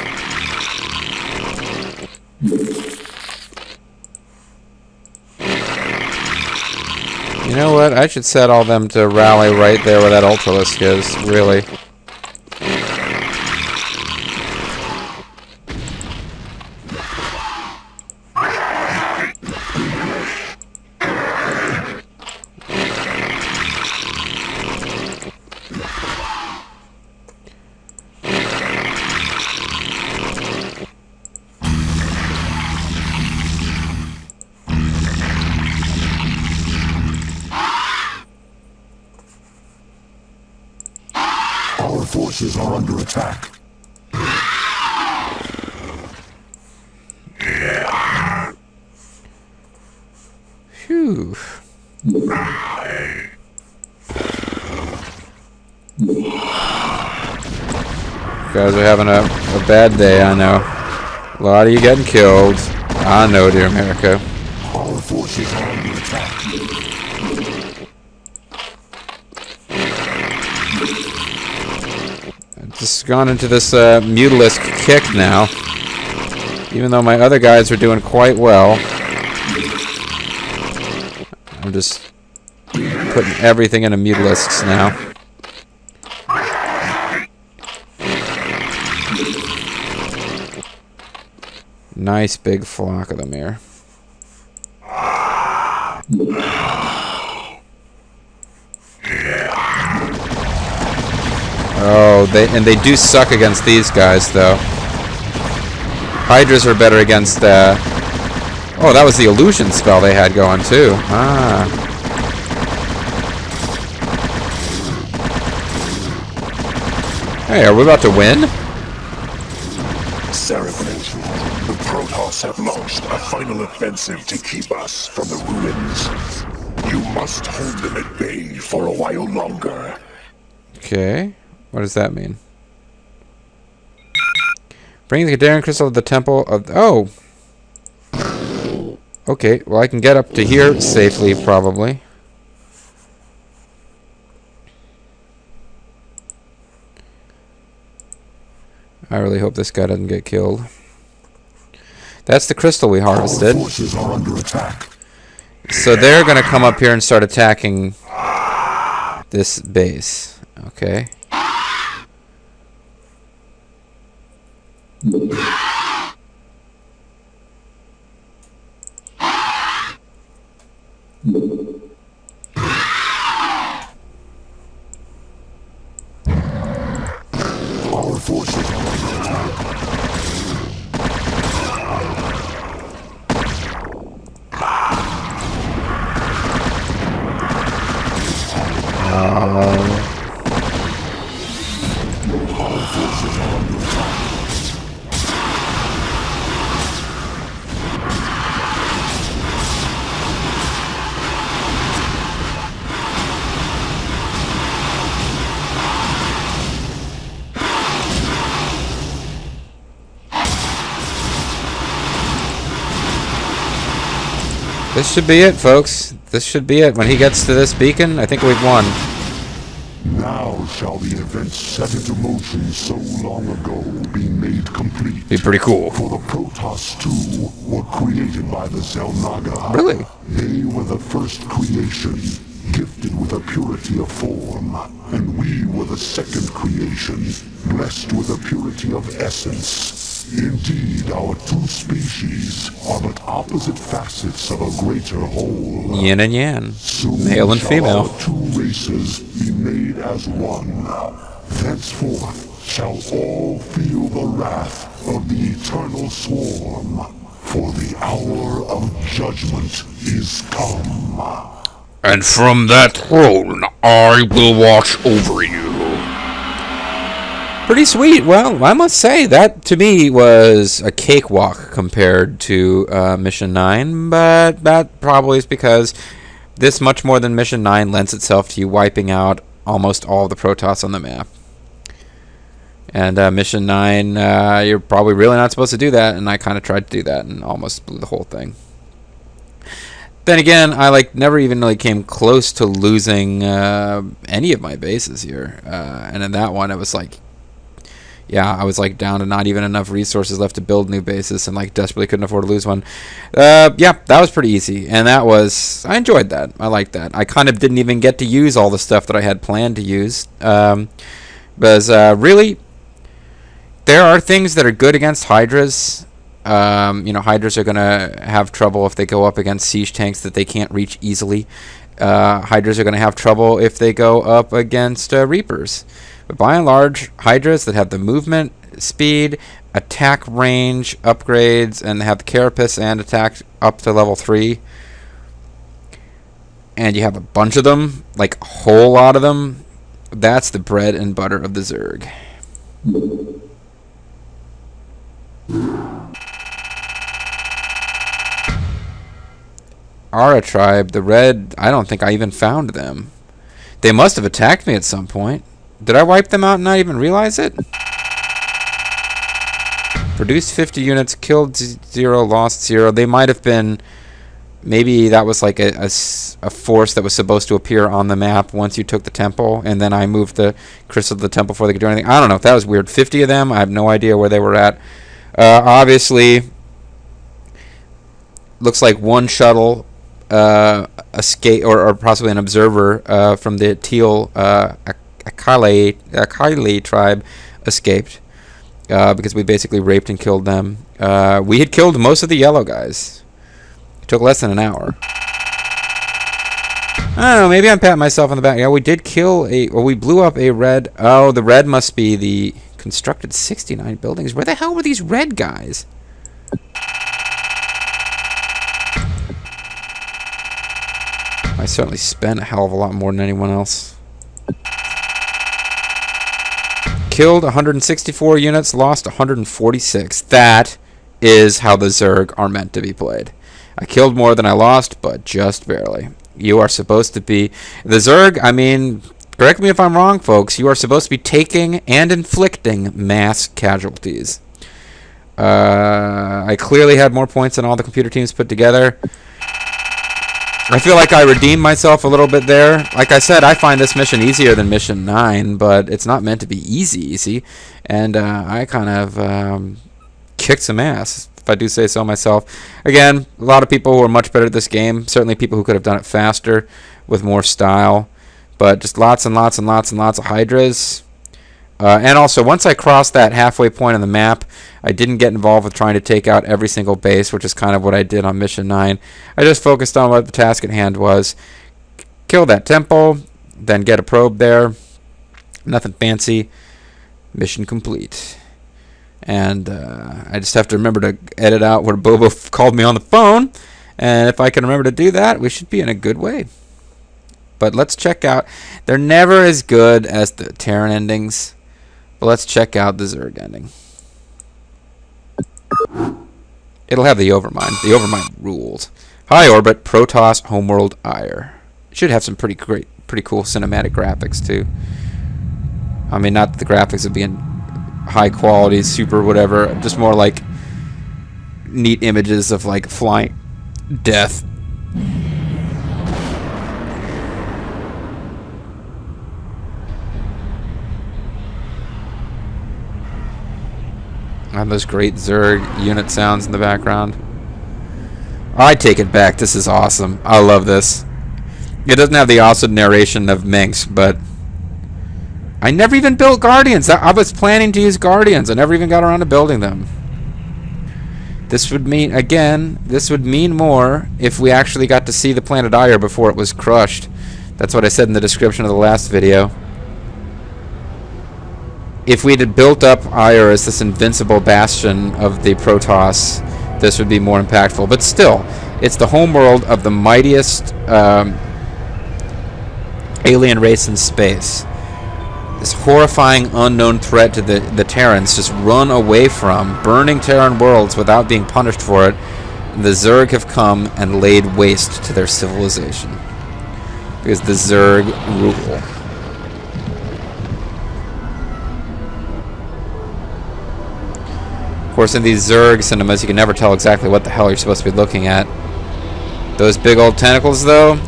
You know what? I should set all them to rally right there where that Ultralisk is, really. forces are under attack. Phew. You guys are having a bad day, I know. A lot of you getting killed. I know, dear America. Our forces are under attack. I've just gone into this Mutalisk kick now. Even though my other guys are doing quite well. I'm just putting everything into Mutalisks now. Nice big flock of them here. Oh, they do suck against these guys, though. Hydras are better against. Oh, that was the illusion spell they had going too. Ah. Hey, are we about to win? Cerebrate. The Protoss have launched a final offensive to keep us from the ruins. You must hold them at bay for a while longer. Okay. What does that mean? Bring the Cadarian Crystal to the Temple of... Oh! Okay, well I can get up to here safely, probably. I really hope this guy doesn't get killed. That's the crystal we harvested. Our forces are under attack. So they're going to come up here and start attacking this base. Okay. Our forces are under attack. Our forces are under attack. This should be it, folks. This should be it. When he gets to this beacon, I think we've won. Now shall the events set into motion so long ago be made complete. Be pretty cool. For the Protoss too were created by the Xel'Naga. Really? They were the first creation, gifted with a purity of form, and we were the second creation, blessed with a purity of essence. Indeed, our two species are but opposite facets of a greater whole. Yin and yang. Soon Male and shall female. our two races be made as one. Thenceforth shall all feel the wrath of the eternal swarm, for the hour of judgment is come. And from that throne, I will watch over you. Pretty sweet. Well, I must say, that to me was a cakewalk compared to Mission 9, but that probably is because this, much more than Mission 9, lends itself to you wiping out almost all the Protoss on the map. And Mission 9, you're probably really not supposed to do that, and I kind of tried to do that and almost blew the whole thing. Then again, I never even really came close to losing any of my bases here. And in that one, it was yeah, I was down to not even enough resources left to build new bases, and desperately couldn't afford to lose one. Yeah, that was pretty easy, and I enjoyed that. I liked that. I kind of didn't even get to use all the stuff that I had planned to use, because really, there are things that are good against Hydras. Hydras are gonna have trouble if they go up against siege tanks that they can't reach easily. Hydras are gonna have trouble if they go up against Reapers. But by and large, Hydras that have the movement, speed, attack range, upgrades, and have the carapace and attack up to level 3, and you have a bunch of them, a whole lot of them, That's the bread and butter of the Zerg. Aura tribe, the red, I don't think I even found them. They must have attacked me at some point. Did I wipe them out and not even realize it? Produced 50 units, killed 0, lost 0. They might have been... Maybe that was like a force that was supposed to appear on the map once you took the temple, and then I moved the crystal to the temple before they could do anything. I don't know. That was weird. 50 of them. I have no idea where they were at. Obviously, looks like one shuttle escape, or possibly an observer from the Teal Akali tribe escaped because we basically raped and killed them. We had killed most of the yellow guys. It took less than an hour. I don't know, maybe I'm patting myself on the back. Yeah, we did kill we blew up a red. Oh, the red must be the constructed 69 buildings. Where the hell were these red guys? I certainly spent a hell of a lot more than anyone else. Killed 164 units, lost 146. That is how the Zerg are meant to be played. I killed more than I lost, but just barely. You are supposed to be... The Zerg, I mean, correct me if I'm wrong, folks, you are supposed to be taking and inflicting mass casualties. I clearly had more points than all the computer teams put together. I feel like I redeemed myself a little bit there. Like I said, I find this mission easier than mission 9, but it's not meant to be easy. And I kind of kicked some ass, if I do say so myself. Again, a lot of people who are much better at this game. Certainly people who could have done it faster with more style. But just lots and lots and lots and lots of Hydras. And also, once I crossed that halfway point on the map, I didn't get involved with trying to take out every single base, which is kind of what I did on Mission 9. I just focused on what the task at hand was. Kill that temple, then get a probe there. Nothing fancy. Mission complete. And I just have to remember to edit out where Bobo called me on the phone. And if I can remember to do that, we should be in a good way. But let's check out. They're never as good as the Terran endings. But let's check out the Zerg ending. It'll have the Overmind. The Overmind rules. High orbit, Protoss, homeworld, Aiur. It should have some pretty cool cinematic graphics too. I mean, not that the graphics would be in high quality, super whatever. Just more like neat images of like flying death. And those great Zerg unit sounds in the background. I take it back. This is awesome. I love this. It doesn't have the awesome narration of Minx, but I never even built Guardians. I was planning to use Guardians. I never even got around to building them. This would mean, again, this would mean more if we actually got to see the planet Aiur before it was crushed. That's what I said in the description of the last video. If we had built up Aiur as this invincible bastion of the Protoss, this would be more impactful. But still, it's the homeworld of the mightiest alien race in space. This horrifying unknown threat to the Terrans just run away from, burning Terran worlds without being punished for it. The Zerg have come and laid waste to their civilization. Because the Zerg rule. Of course, in these Zerg cinemas, you can never tell exactly what the hell you're supposed to be looking at. Those big old tentacles, though,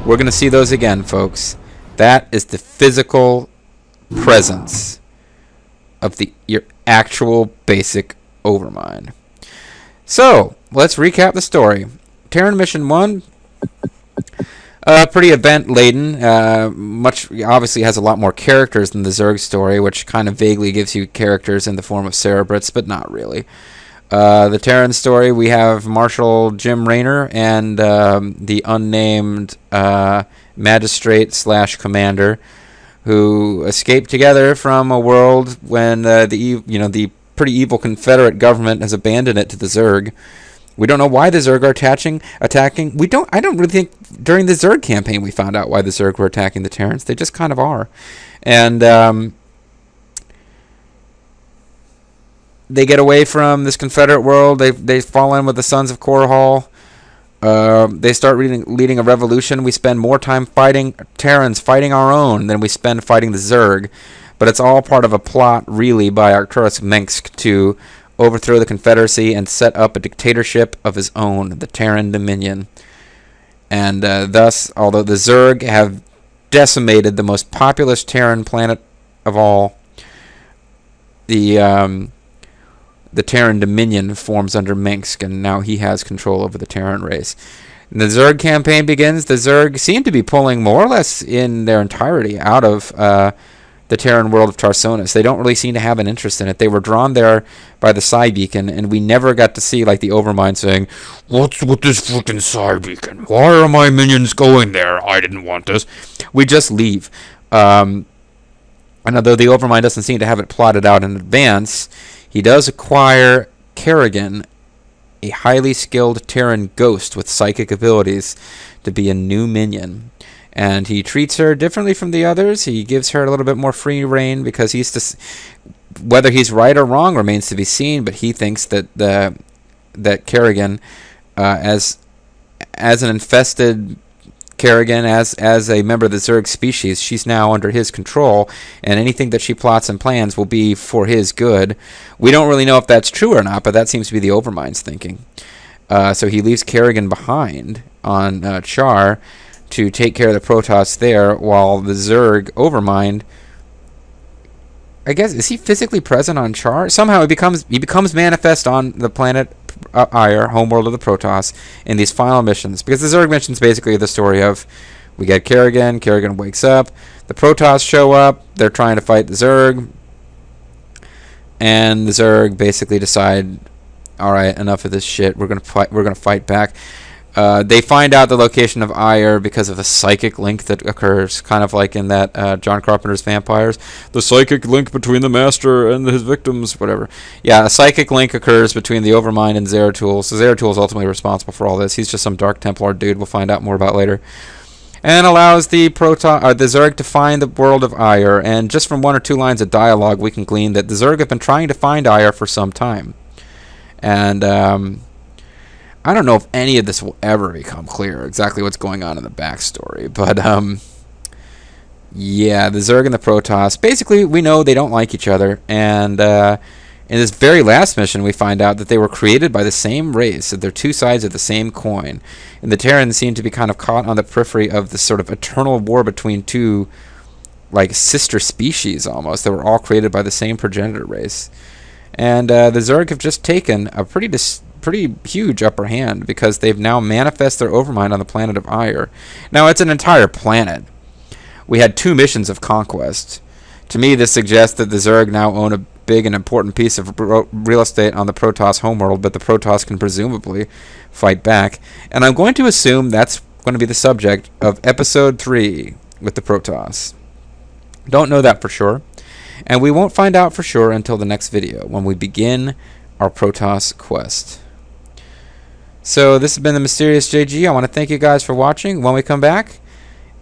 we're going to see those again, folks. That is the physical presence of your actual basic Overmind. So, let's recap the story. Terran Mission 1, pretty event-laden. Much obviously has a lot more characters than the Zerg story, which kind of vaguely gives you characters in the form of Cerebrits, but not really. The Terran story, we have Marshal Jim Raynor and the unnamed magistrate/commander who escaped together from a world when the pretty evil Confederate government has abandoned it to the Zerg. We don't know why the Zerg are attacking. I don't really think during the Zerg campaign we found out why the Zerg were attacking the Terrans. They just kind of are. And they get away from this Confederate world. They fall in with the Sons of Korhal. They start leading a revolution. We spend more time fighting Terrans, fighting our own, than we spend fighting the Zerg. But it's all part of a plot, really, by Arcturus Mengsk to overthrow the Confederacy and set up a dictatorship of his own, the Terran Dominion. And thus, although the Zerg have decimated the most populous Terran planet of all, the Terran Dominion forms under Mengsk, and now he has control over the Terran race. And the Zerg campaign begins. The Zerg seem to be pulling more or less in their entirety out of the Terran world of Tarsonis. They don't really seem to have an interest in it. They were drawn there by the Psi Beacon, and we never got to see like the Overmind saying, "What's with this freaking Psi Beacon? Why are my minions going there? I didn't want this." We just leave. And although the Overmind doesn't seem to have it plotted out in advance, he does acquire Kerrigan, a highly skilled Terran ghost with psychic abilities, to be a new minion. And he treats her differently from the others. He gives her a little bit more free reign because whether he's right or wrong remains to be seen. But he thinks that that Kerrigan, as an infested Kerrigan, as a member of the Zerg species, she's now under his control, and anything that she plots and plans will be for his good. We don't really know if that's true or not, but that seems to be the Overmind's thinking. So he leaves Kerrigan behind on Char to take care of the Protoss there, while the Zerg Overmind, I guess, is he physically present on Char? Somehow he becomes manifest on the planet Aiur, homeworld of the Protoss, in these final missions. Because the Zerg missions basically are the story of, we get Kerrigan wakes up, the Protoss show up, they're trying to fight the Zerg, and the Zerg basically decide, alright, enough of this shit, we're gonna fight back. They find out the location of Aiur because of a psychic link that occurs, kind of like in that John Carpenter's Vampires. The psychic link between the Master and his victims, whatever. Yeah, a psychic link occurs between the Overmind and Zeratul. So Zeratul is ultimately responsible for all this. He's just some Dark Templar dude we'll find out more about later. And allows the Zerg to find the world of Aiur. And just from one or two lines of dialogue, we can glean that the Zerg have been trying to find Aiur for some time. And I don't know if any of this will ever become clear, exactly what's going on in the backstory. But, yeah, the Zerg and the Protoss, basically, we know they don't like each other. And in this very last mission, we find out that they were created by the same race. So they're two sides of the same coin. And the Terrans seem to be kind of caught on the periphery of this sort of eternal war between two, like, sister species, almost. They were all created by the same progenitor race. And the Zerg have just taken a pretty huge upper hand because they've now manifest their Overmind on the planet of Aiur. Now, it's an entire planet. We had 2 missions of conquest. To me, this suggests that the Zerg now own a big and important piece of real estate on the Protoss homeworld, but the Protoss can presumably fight back. And I'm going to assume that's going to be the subject of Episode 3 with the Protoss. Don't know that for sure. And we won't find out for sure until the next video, when we begin our Protoss quest. So this has been the Mysterious JG. I want to thank you guys for watching. When we come back,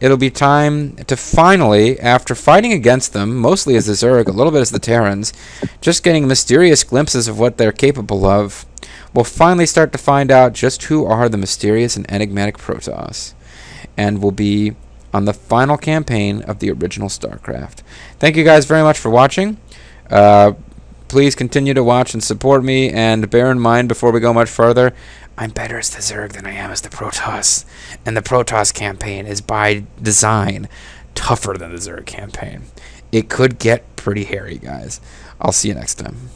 it'll be time to finally, after fighting against them, mostly as the Zerg, a little bit as the Terrans, just getting mysterious glimpses of what they're capable of, we'll finally start to find out just who are the mysterious and enigmatic Protoss. And we'll be on the final campaign of the original StarCraft. Thank you guys very much for watching. Please continue to watch and support me, and bear in mind before we go much further, I'm better as the Zerg than I am as the Protoss. And the Protoss campaign is by design tougher than the Zerg campaign. It could get pretty hairy, guys. I'll see you next time.